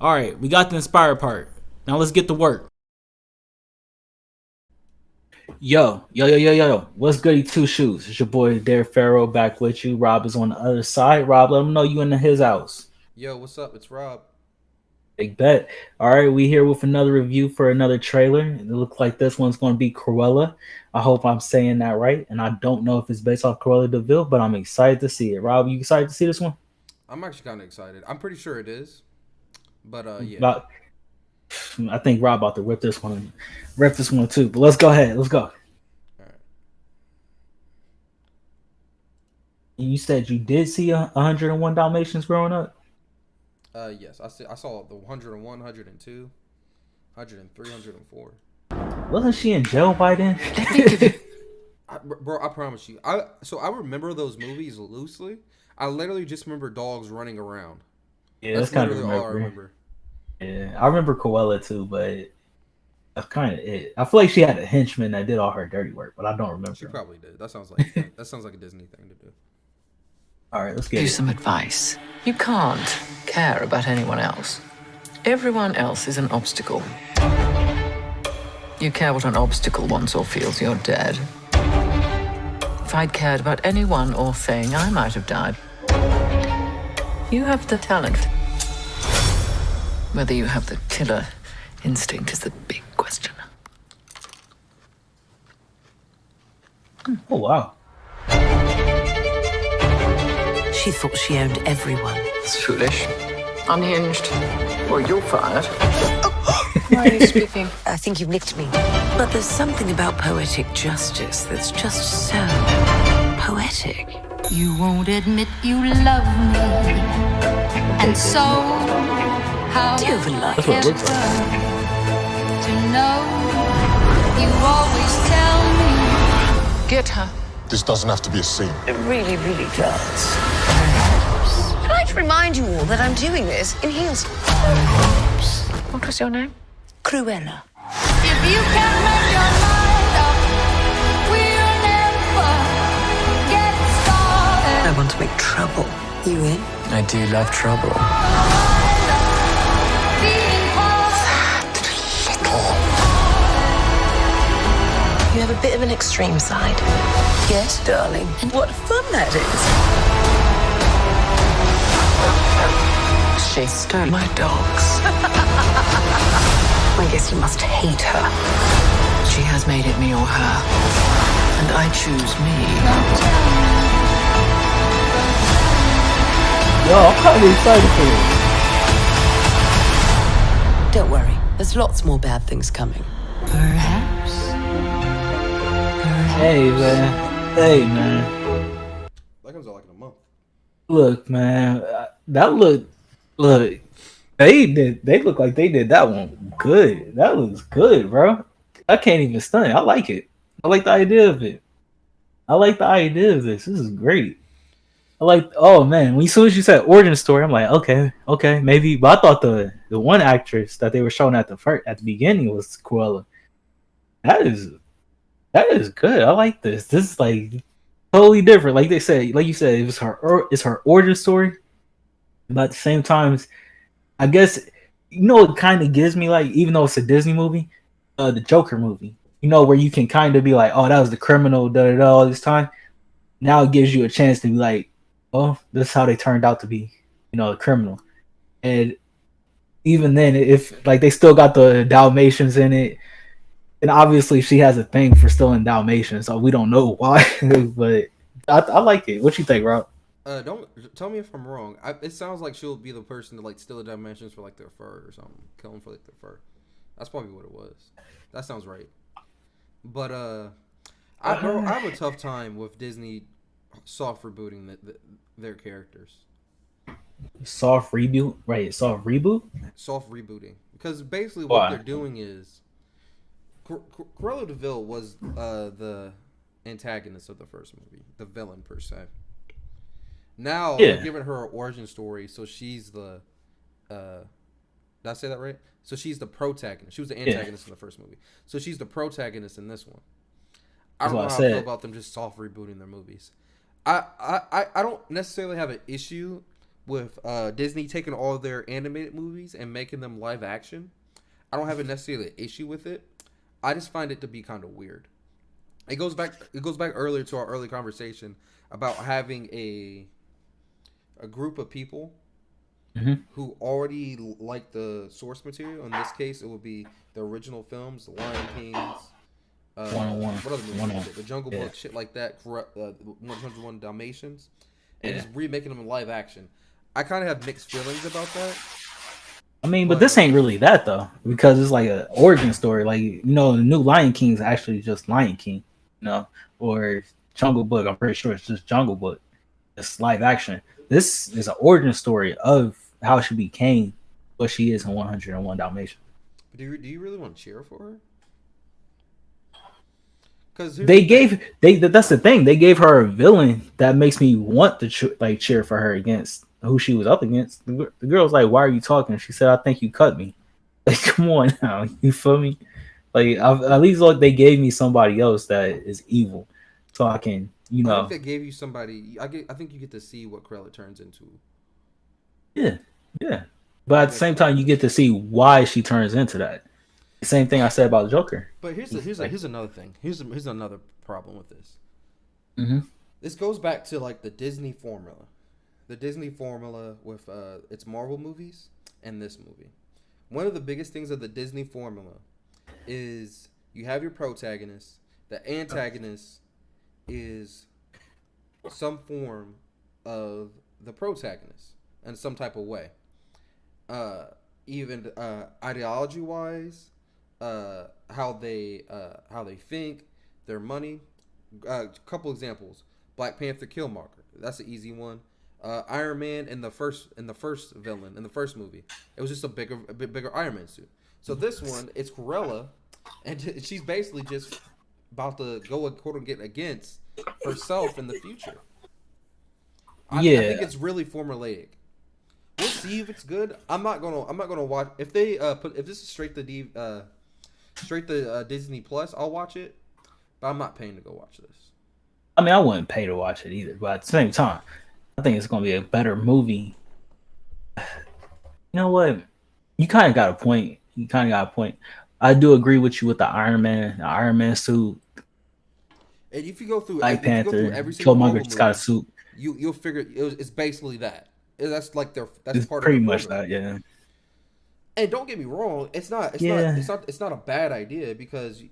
All right, we got the inspired part. Now let's get to work. Yo. What's goody two shoes? It's your boy Dare Farrow back with you. Rob is on the other side. Rob, let him know you in his house. Yo, what's up? It's Rob. Big bet. All right, we here with another review for another trailer. It looks like this one's going to be Cruella. I hope I'm saying that right. And I don't know if it's based off Cruella Deville, but I'm excited to see it. Rob, you excited to see this one? I'm actually kind of excited. I'm pretty sure it is, but yeah. About, I think Rob about to rip this one too. But let's go ahead. Let's go. All right. You said you did see 101 Dalmatians growing up. Yes, I saw the 101, 102, 103, 104. Wasn't she in jail by then? Bro, I promise you. I remember those movies loosely. I literally just remember dogs running around. Yeah, that's That's kind of literally all I remember. remember. Yeah, I remember Cruella too, but that's kind of it. I feel like she had a henchman that did all her dirty work, but I don't She remember probably did. That sounds like a Disney thing to do. All right, let's Give get you it. some advice. You can't care about anyone else. Everyone else is an obstacle. You care what an obstacle wants or feels, you're dead. If I'd cared about anyone or thing, I might have died. You have the talent. Whether you have the killer instinct is the big question. Oh wow, She thought she owned everyone. It's foolish. Unhinged. Or you're fired. Why are you speaking? I think you've nicked me. But there's something about poetic justice that's just so poetic. You won't admit you love me, and so how Do you ever like that's what it it? looks like. to know you always tell me. Get her. This doesn't have to be a scene. It really, really does. I'd like to remind you all that I'm doing this in heels. What was your name? Cruella. If you can't make your mind up, we'll never get I started. want to make trouble. You in? I do love trouble. Being part You have a bit of an extreme side. Yes, darling. And what fun that is. She stole my dogs. I guess you must hate her. She has made it me or her. And I choose me. Yo, I'm kind of excited for Don't worry. There's lots more bad things coming. perhaps. it. Hey man, That comes out like in a month. look man, that look. They look like they did that one good. That looks good, bro. I can't even stun. I like it. I like the idea of it. I like the idea of this. This is great. I like. Oh man, when as soon as you said origin story, I'm like, okay, maybe. But I thought the one actress that they were showing at the beginning was Cruella. That is that is good. I like this. This is like totally different. Like they said, like you said, it was it's her origin story. But at the same time, I guess it kind of gives me like, even though it's a Disney movie, the Joker movie. Where you can kind of be like, oh, that was the criminal, da da da, all this time. Now it gives you a chance to be like, oh, this is how they turned out to be, a criminal. And even then, if like they still got the Dalmatians in it, and obviously she has a thing for stealing Dalmatians, so we don't know why, but I like it. What you think, Rob? Don't tell me if I'm wrong. It sounds like she'll be the person to like steal the dimensions for like their fur or something, kill them for like their fur. That's probably what it was. That sounds right. But I have a tough time with Disney soft rebooting their characters. Soft reboot, right? Soft reboot. Soft rebooting because basically what Why? they're doing is Cruella Deville was the antagonist of the first movie, the villain per se. Now Yeah. they're giving her an origin story, so she's the. Did I say that right? So she's the protagonist. She was the antagonist in the first movie. So she's the protagonist in this one. I That's don't know what I how I feel said. about them just soft rebooting their movies. I don't necessarily have an issue with Disney taking all their animated movies and making them live action. I don't have a necessarily issue with it. I just find it to be kind of weird. It goes back. It goes back earlier to our early conversation about having a group of people who already like the source material. In this case, it would be the original films, The Lion Kings, 101. what other movies? 101. The Jungle Book, shit like that. 101 Dalmatians, and just remaking them in live action. I kind of have mixed feelings about that. I mean, but this ain't really that though, because it's like an origin story. Like, you know, the new Lion King is actually just Lion King, you know, or Jungle Book. I'm pretty sure it's just Jungle Book. It's live action. This is an origin story of how she became what she is in 101 Dalmatians. But do you really want to cheer for her? Because that's the thing. They gave her a villain that makes me want to cheer for her against who she was up against. The girl's like, "Why are you talking?" She said, "I think you cut me." Like, come on now, you feel me? Like, at least like they gave me somebody else that is evil, so I can, you know. I think they gave you somebody. I think you get to see what Cruella turns into. Yeah, yeah. But at the same time, you get to see why she turns into that. The same thing I said about Joker. But here's another thing. Here's another problem with this. Mm-hmm. This goes back to like the Disney formula with its Marvel movies and this movie. One of the biggest things of the Disney formula is you have your protagonist. The antagonist is some form of the protagonist in some type of way. Even ideology wise, how they think, their money. Couple examples: Black Panther, Killmonger. That's an easy one. Iron Man in the first villain in the first movie, it was just a bit bigger Iron Man suit. So this one, it's Cruella, and she's basically just about to go quote unquote against herself in the future. I think it's really formulaic. We'll see if it's good. I'm not gonna watch if they if this is straight to Disney Plus. I'll watch it, but I'm not paying to go watch this. I mean, I wouldn't pay to watch it either, but at the same time, I think it's gonna be a better movie. You know what? You kind of got a point. I do agree with you with the Iron Man suit. And if you go through, Black Panther, every single Killmonger just got a suit. You'll figure it's basically that. That's like that's It's part pretty of much that, yeah. And don't get me wrong, it's not a bad idea because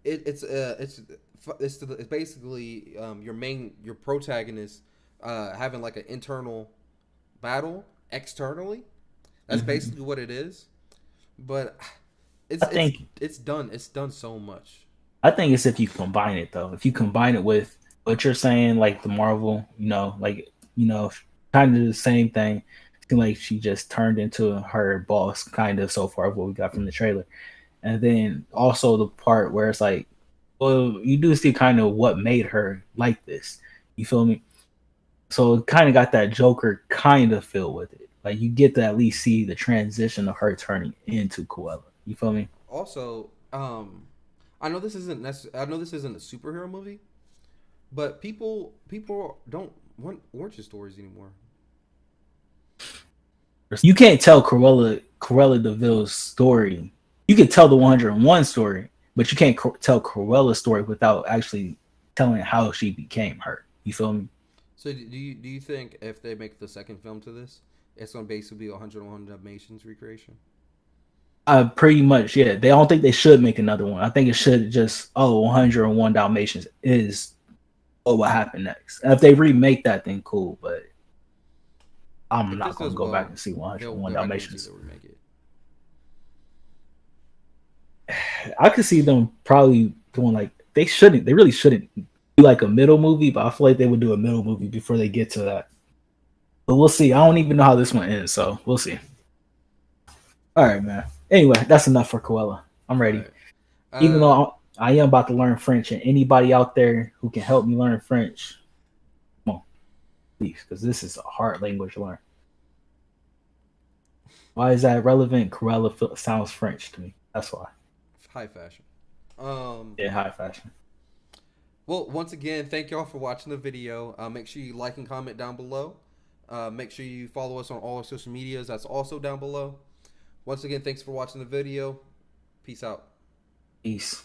it's basically your protagonist having like an internal battle externally. That's basically what it is. But it's done so much. I think it's if you combine it though. If you combine it with what you're saying, like the Marvel, kind of the same thing. Like she just turned into her boss, kind of so far of what we got from the trailer. And then also the part where it's like, well, you do see kind of what made her like this. You feel me? So it kind of got that Joker kind of feel with it. Like you get to at least see the transition of her turning into Cruella. You feel me? Also, I know this isn't a superhero movie, but people don't want origin stories anymore. You can't tell Cruella DeVille's story. You can tell the 101 story, but you can't tell Cruella's story without actually telling how she became her. You feel me? So do you think if they make the second film to this, it's going to basically be 101 Dalmatians recreation? Pretty much, yeah. They don't think they should make another one. I think it should just 101 Dalmatians is what happened next. And if they remake that, then cool. But I'm not going to go back and see 101 Dalmatians. I could see them probably doing like they really shouldn't do like a middle movie, but I feel like they would do a middle movie before they get to that. But we'll see. I don't even know how this one ends, so we'll see. All right, man. Anyway, that's enough for Cruella. I'm ready. Right. Even though I am about to learn French, and anybody out there who can help me learn French, come on, please, because this is a hard language to learn. Why is that relevant? Cruella sounds French to me. That's why. High fashion. Yeah, high fashion. Well, once again, thank y'all for watching the video. Make sure you like and comment down below. Make sure you follow us on all our social medias. That's also down below. Once again, thanks for watching the video. Peace out. Peace.